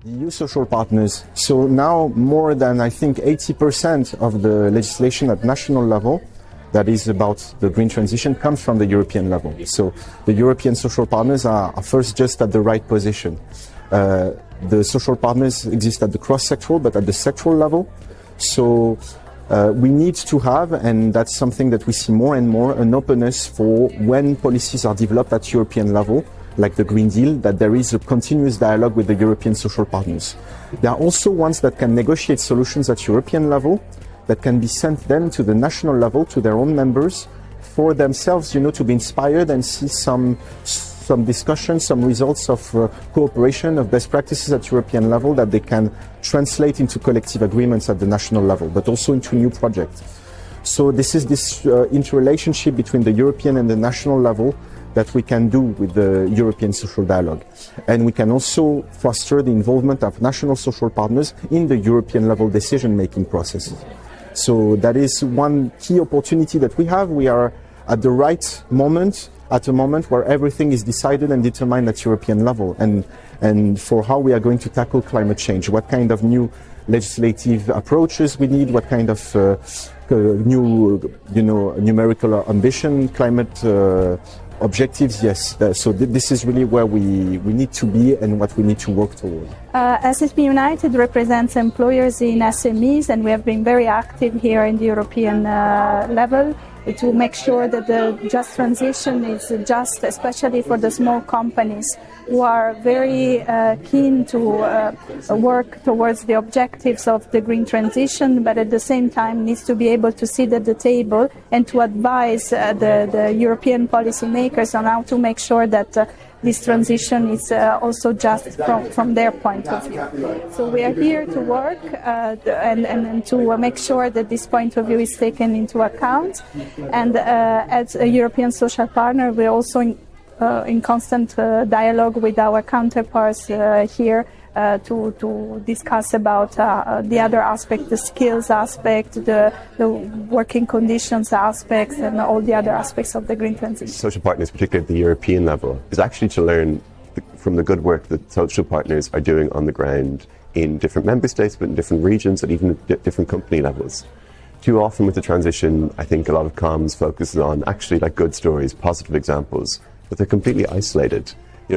The EU social partners. So now more than, I think, 80% of the legislation at national level that is about the green transition comes from the European level. So the European social partners are first just at the right position. The social partners exist at the cross-sectoral, but at the sectoral level. So we need to have, and that's something that we see more and more, an openness for when policies are developed at European level, like the Green Deal, that there is a continuous dialogue with the European social partners. There are also ones that can negotiate solutions at European level that can be sent then to the national level, to their own members, for themselves, to be inspired and see some discussion, some results of cooperation, of best practices at European level that they can translate into collective agreements at the national level, but also into new projects. So this is this interrelationship between the European and the national level that we can do with the European social dialogue. And we can also foster the involvement of national social partners in the European level decision-making processes. So that is one key opportunity that we have. We are at the right moment, at a moment where everything is decided and determined at European level, and for how we are going to tackle climate change, what kind of new legislative approaches we need, what kind of new, numerical ambition, climate objectives, yes. So this is really where we need to be and what we need to work toward. SSP United represents employers in SMEs, and we have been very active here in the European level to make sure that the just transition is just, especially for the small companies who are very keen to work towards the objectives of the green transition, but at the same time needs to be able to sit at the table and to advise the European policymakers on how to make sure that this transition is also just from their point of view. So we are here to work and to make sure that this point of view is taken into account. And as a European social partner, we're also in constant dialogue with our counterparts here to discuss about the other aspect, the skills aspect, the working conditions aspects, and all the other aspects of the green transition. Social partners, particularly at the European level, is actually to learn from the good work that social partners are doing on the ground in different member states, but in different regions and even at different company levels. Too often with the transition, I think a lot of comms focuses on actually like good stories, positive examples, but they're completely isolated.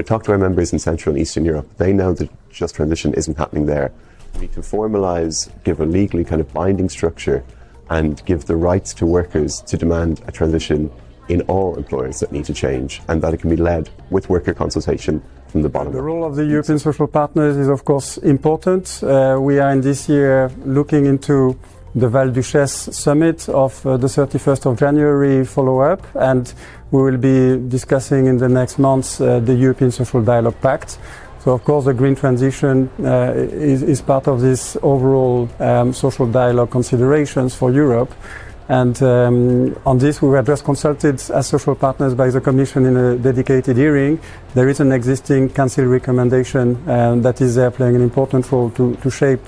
Talk to our members in Central and Eastern Europe. They know that just transition isn't happening there. We need to formalise, give a legally kind of binding structure, and give the rights to workers to demand a transition in all employers that need to change, and that it can be led with worker consultation from the bottom up. The role of the European social partners is, of course, important. We are in this year looking into the Val d'Uchesse summit of the 31st of January follow-up, and we will be discussing in the next months the European Social Dialogue Pact. So of course the green transition is part of this overall social dialogue considerations for Europe. And on this we were just consulted as social partners by the Commission in a dedicated hearing. There is an existing Council recommendation that is there playing an important role to shape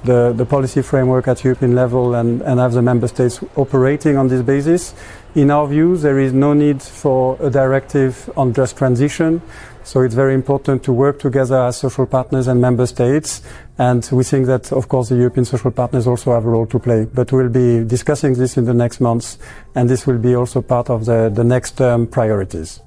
the policy framework at European level and have the member states operating on this basis. In our view, there is no need for a directive on just transition. So it's very important to work together as social partners and member states. And we think that, of course, the European social partners also have a role to play. But we'll be discussing this in the next months, and this will be also part of the next term priorities.